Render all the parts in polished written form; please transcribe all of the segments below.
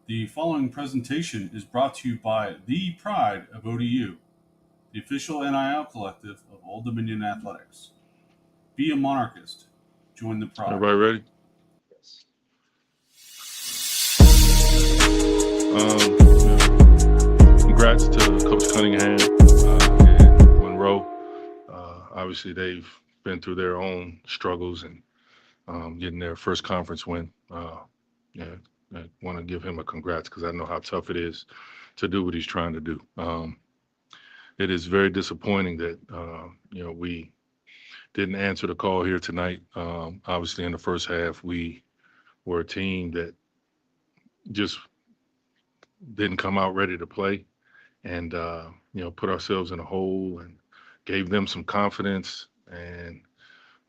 The following presentation is brought to you by the Pride of ODU, the official NIL collective of Old Dominion Athletics. Be a monarchist. Join the Pride. Everybody ready? Yes. Congrats to Coach Cunningham and Monroe. Obviously, they've been through their own struggles and getting their first conference win. Yeah, I want to give him a congrats because I know how tough it is to do what he's trying to do. It is very disappointing that we didn't answer the call here tonight. Obviously, in the first half, we were a team that just didn't come out ready to play, and put ourselves in a hole and gave them some confidence. And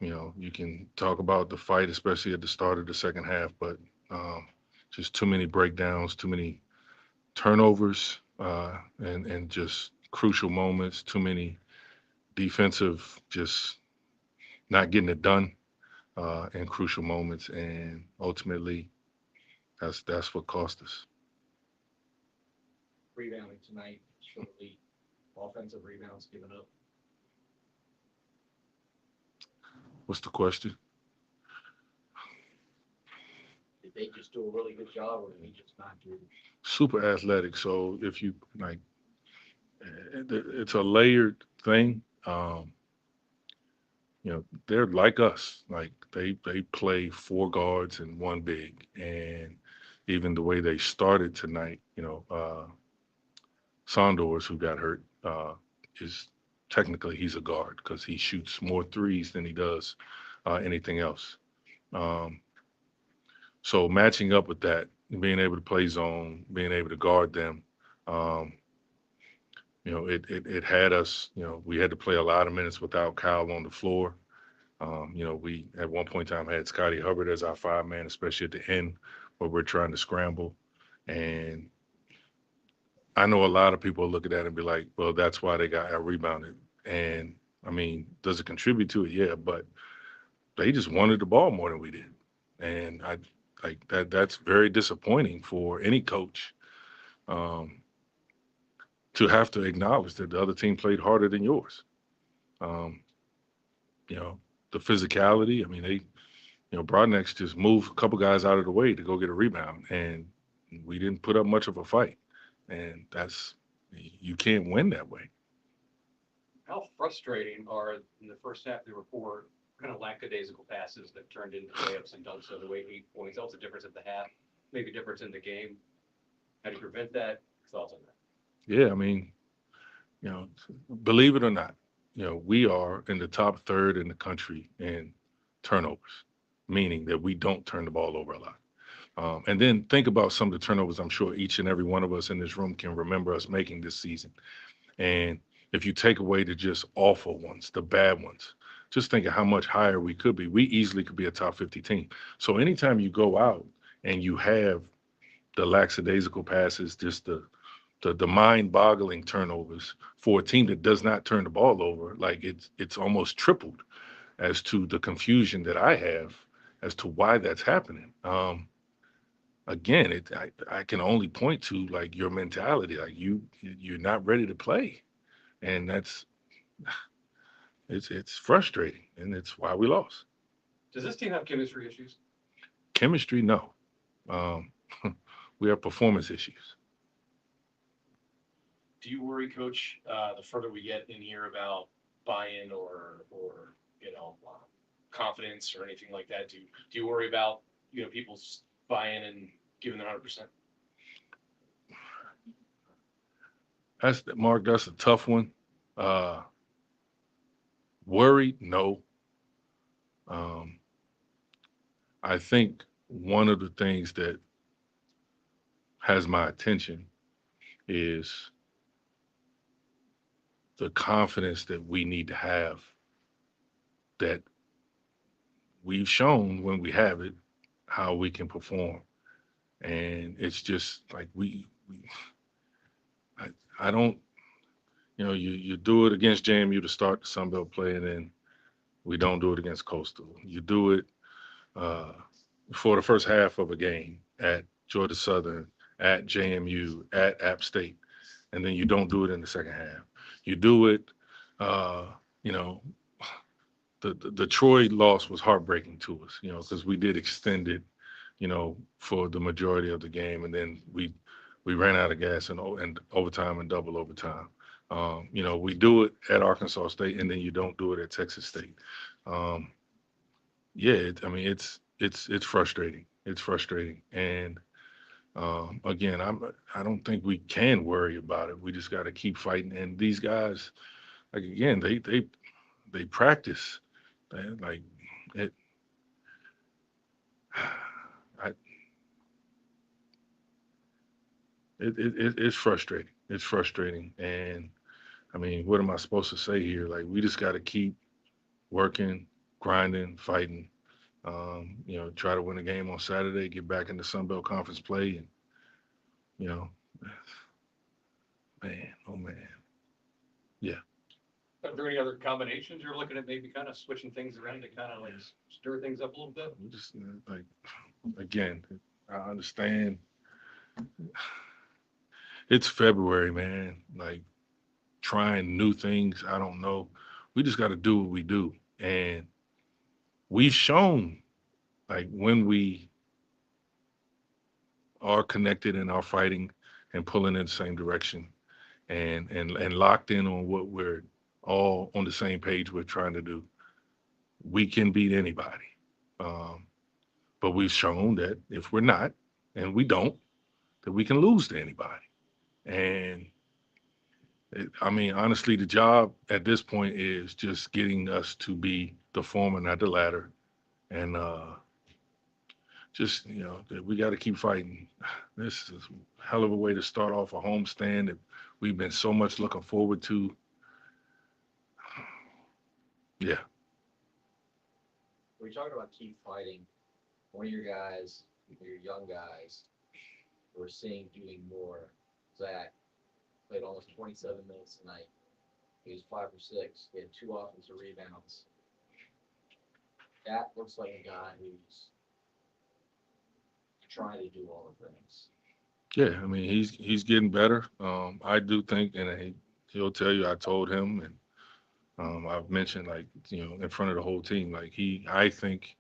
you can talk about the fight, especially at the start of the second half, but just too many breakdowns, too many turnovers, and just crucial moments, too many defensive, just not getting it done in crucial moments, and ultimately that's what cost us. Rebounding tonight, shortly. Offensive rebounds given up. What's the question? Did they just do a really good job, or did we just not do? Super athletic. So if you like, it's a layered thing. They're like us. Like they play four guards and one big, and even the way they started tonight, Sondors, who got hurt, is technically he's a guard because he shoots more threes than he does anything else. Um, so matching up with that, being able to play zone, being able to guard them, um, it had us. We had to play a lot of minutes without Kyle on the floor. We at one point in time had Scotty Hubbard as our five man, especially at the end where we're trying to scramble. And I know a lot of people look at that and be like, well, that's why they got out rebounded. And I mean, does it contribute to it? Yeah, but they just wanted the ball more than we did. And I like that's very disappointing for any coach um, to have to acknowledge that the other team played harder than yours. Um, you know, the physicality, I mean, Broadnex just moved a couple guys out of the way to go get a rebound, and we didn't put up much of a fight. And you can't win that way. How frustrating are in the first half there were four kind of lackadaisical passes that turned into layups and dunks the other way, 8 points. That was a difference at the half, maybe a difference in the game. How do you prevent that? Thoughts on that? Yeah, I mean, you know, believe it or not, we are in the top third in the country in turnovers, meaning that we don't turn the ball over a lot. And then think about some of the turnovers I'm sure each and every one of us in this room can remember us making this season. And if you take away the just awful ones, the bad ones, just think of how much higher we could be. We easily could be a top 50 team. So anytime you go out and you have the lackadaisical passes, just the mind-boggling turnovers for a team that does not turn the ball over, like it's almost tripled as to the confusion that I have as to why that's happening. Again, I can only point to like your mentality, like you're not ready to play, and it's frustrating, and it's why we lost. Does this team have chemistry issues? Chemistry, no. Um, we have performance issues. Do you worry, Coach, the further we get in here about buy-in or confidence or anything like that? Do you worry about people's buy-in and giving their 100%? That's Mark. That's a tough one. Uh, Worried, no. Um, I think one of the things that has my attention is the confidence that we need to have that we've shown when we have it how we can perform. And it's just like I, I don't, you do it against JMU to start the Sun Belt play, and then we don't do it against Coastal. You do it uh, for the first half of a game at Georgia Southern, at JMU, at App State, and then you don't do it in the second half. You do it, uh, you know, the Troy loss was heartbreaking to us, because we did extend it, for the majority of the game, and then we ran out of gas and overtime and double overtime. We do it at Arkansas State, and then you don't do it at Texas State. Um, yeah, I mean it's frustrating. It's frustrating, and again, I don't think we can worry about it. We just got to keep fighting. And these guys, like again, they practice. Like it, I, it's frustrating. It's frustrating. And I mean, what am I supposed to say here? Like, we just got to keep working, grinding, fighting. Try to win a game on Saturday, get back into Sun Belt Conference play, and you know, man, oh man, yeah. Are there any other combinations you're looking at, maybe kind of switching things around to kind of like stir things up a little bit? We just like again, I understand. It's February, man. Like trying new things. I don't know. We just got to do what we do, and we've shown like when we are connected and are fighting and pulling in the same direction and locked in on what we're all on the same page we're trying to do, we can beat anybody. Um, but we've shown that if we're not, and we don't, that we can lose to anybody. And I mean, honestly, the job at this point is just getting us to be the former, not the latter. And just, that we got to keep fighting. This is a hell of a way to start off a homestand that we've been so much looking forward to. Yeah. We talked about keep fighting. One of your guys, your young guys, we're seeing doing more. Zach played almost 27 minutes tonight. He was 5 for 6. He had 2 offensive rebounds. That looks like a guy who's trying to do all the things. Yeah, I mean, he's getting better. I do think, and he'll tell you, I told him, and I've mentioned, like, in front of the whole team, like I think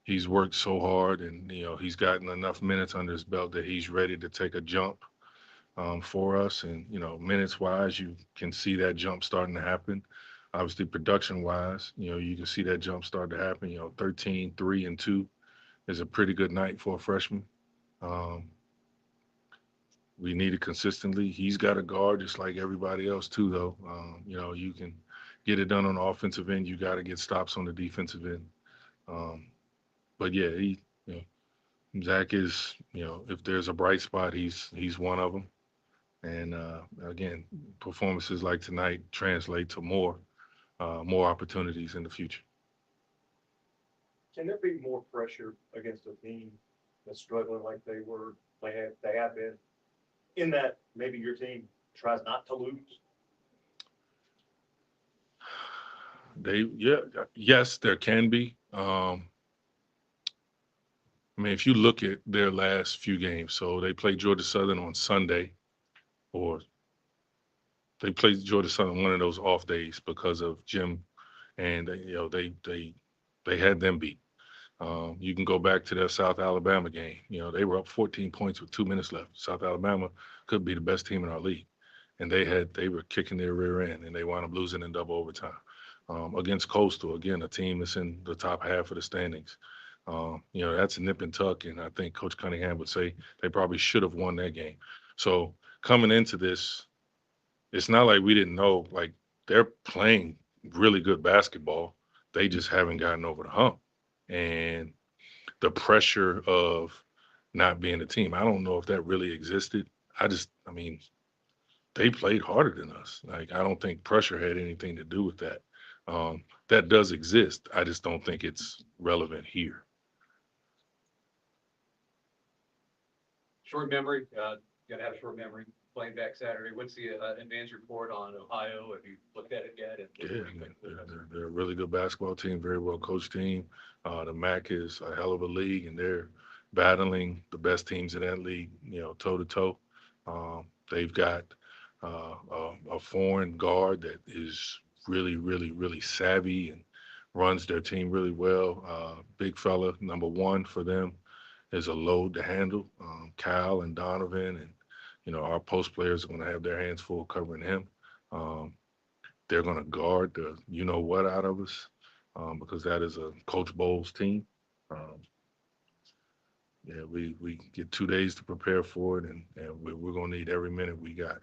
he's worked so hard, and he's gotten enough minutes under his belt that he's ready to take a jump for us. And minutes wise, you can see that jump starting to happen. Obviously, production wise, you can see that jump start to happen. 13, 3, and 2 is a pretty good night for a freshman. Um, we need it consistently. He's got a guard just like everybody else too, though. You can get it done on the offensive end. You got to get stops on the defensive end. Um, but yeah, Zach is, if there's a bright spot, he's one of them. And again, performances like tonight translate to more opportunities in the future. Can there be more pressure against a team that's struggling like they have been, in that maybe your team tries not to lose? Yes, there can be. I mean, if you look at their last few games, so they played Georgia Southern on Sunday, or they played Georgia Southern one of those off days because of Jim, and they had them beat. You can go back to that South Alabama game. They were up 14 points with 2 minutes left. South Alabama could be the best team in our league, and they were kicking their rear end, and they wound up losing in double overtime. Against Coastal, again, a team that's in the top half of the standings. That's a nip and tuck, and I think Coach Cunningham would say they probably should have won that game. So coming into this, it's not like we didn't know. Like, they're playing really good basketball. They just haven't gotten over the hump. And the pressure of not being a team, I don't know if that really existed. I mean, they played harder than us. Like, I don't think pressure had anything to do with that. That does exist. I just don't think it's relevant here. Short memory, gotta have a short memory. Playing back Saturday, what's the advance report on Ohio? Have you looked at it yet? Yeah, they're a really good basketball team, very well coached team. The MAC is a hell of a league, and battling the best teams in that league, toe to toe. They've got a foreign guard that is really, really, really savvy and runs their team really well. Big fella, number one for them is a load to handle. Cal and Donovan and, our post players are going to have their hands full covering him. They're going to guard the what out of us because that is a Coach Bowles team. Yeah, we get 2 days to prepare for it, and we're going to need every minute we got.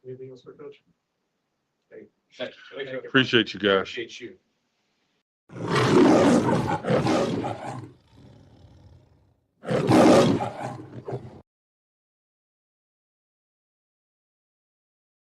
Anything else for Coach? Hey, Thank you. Appreciate you guys. Appreciate you.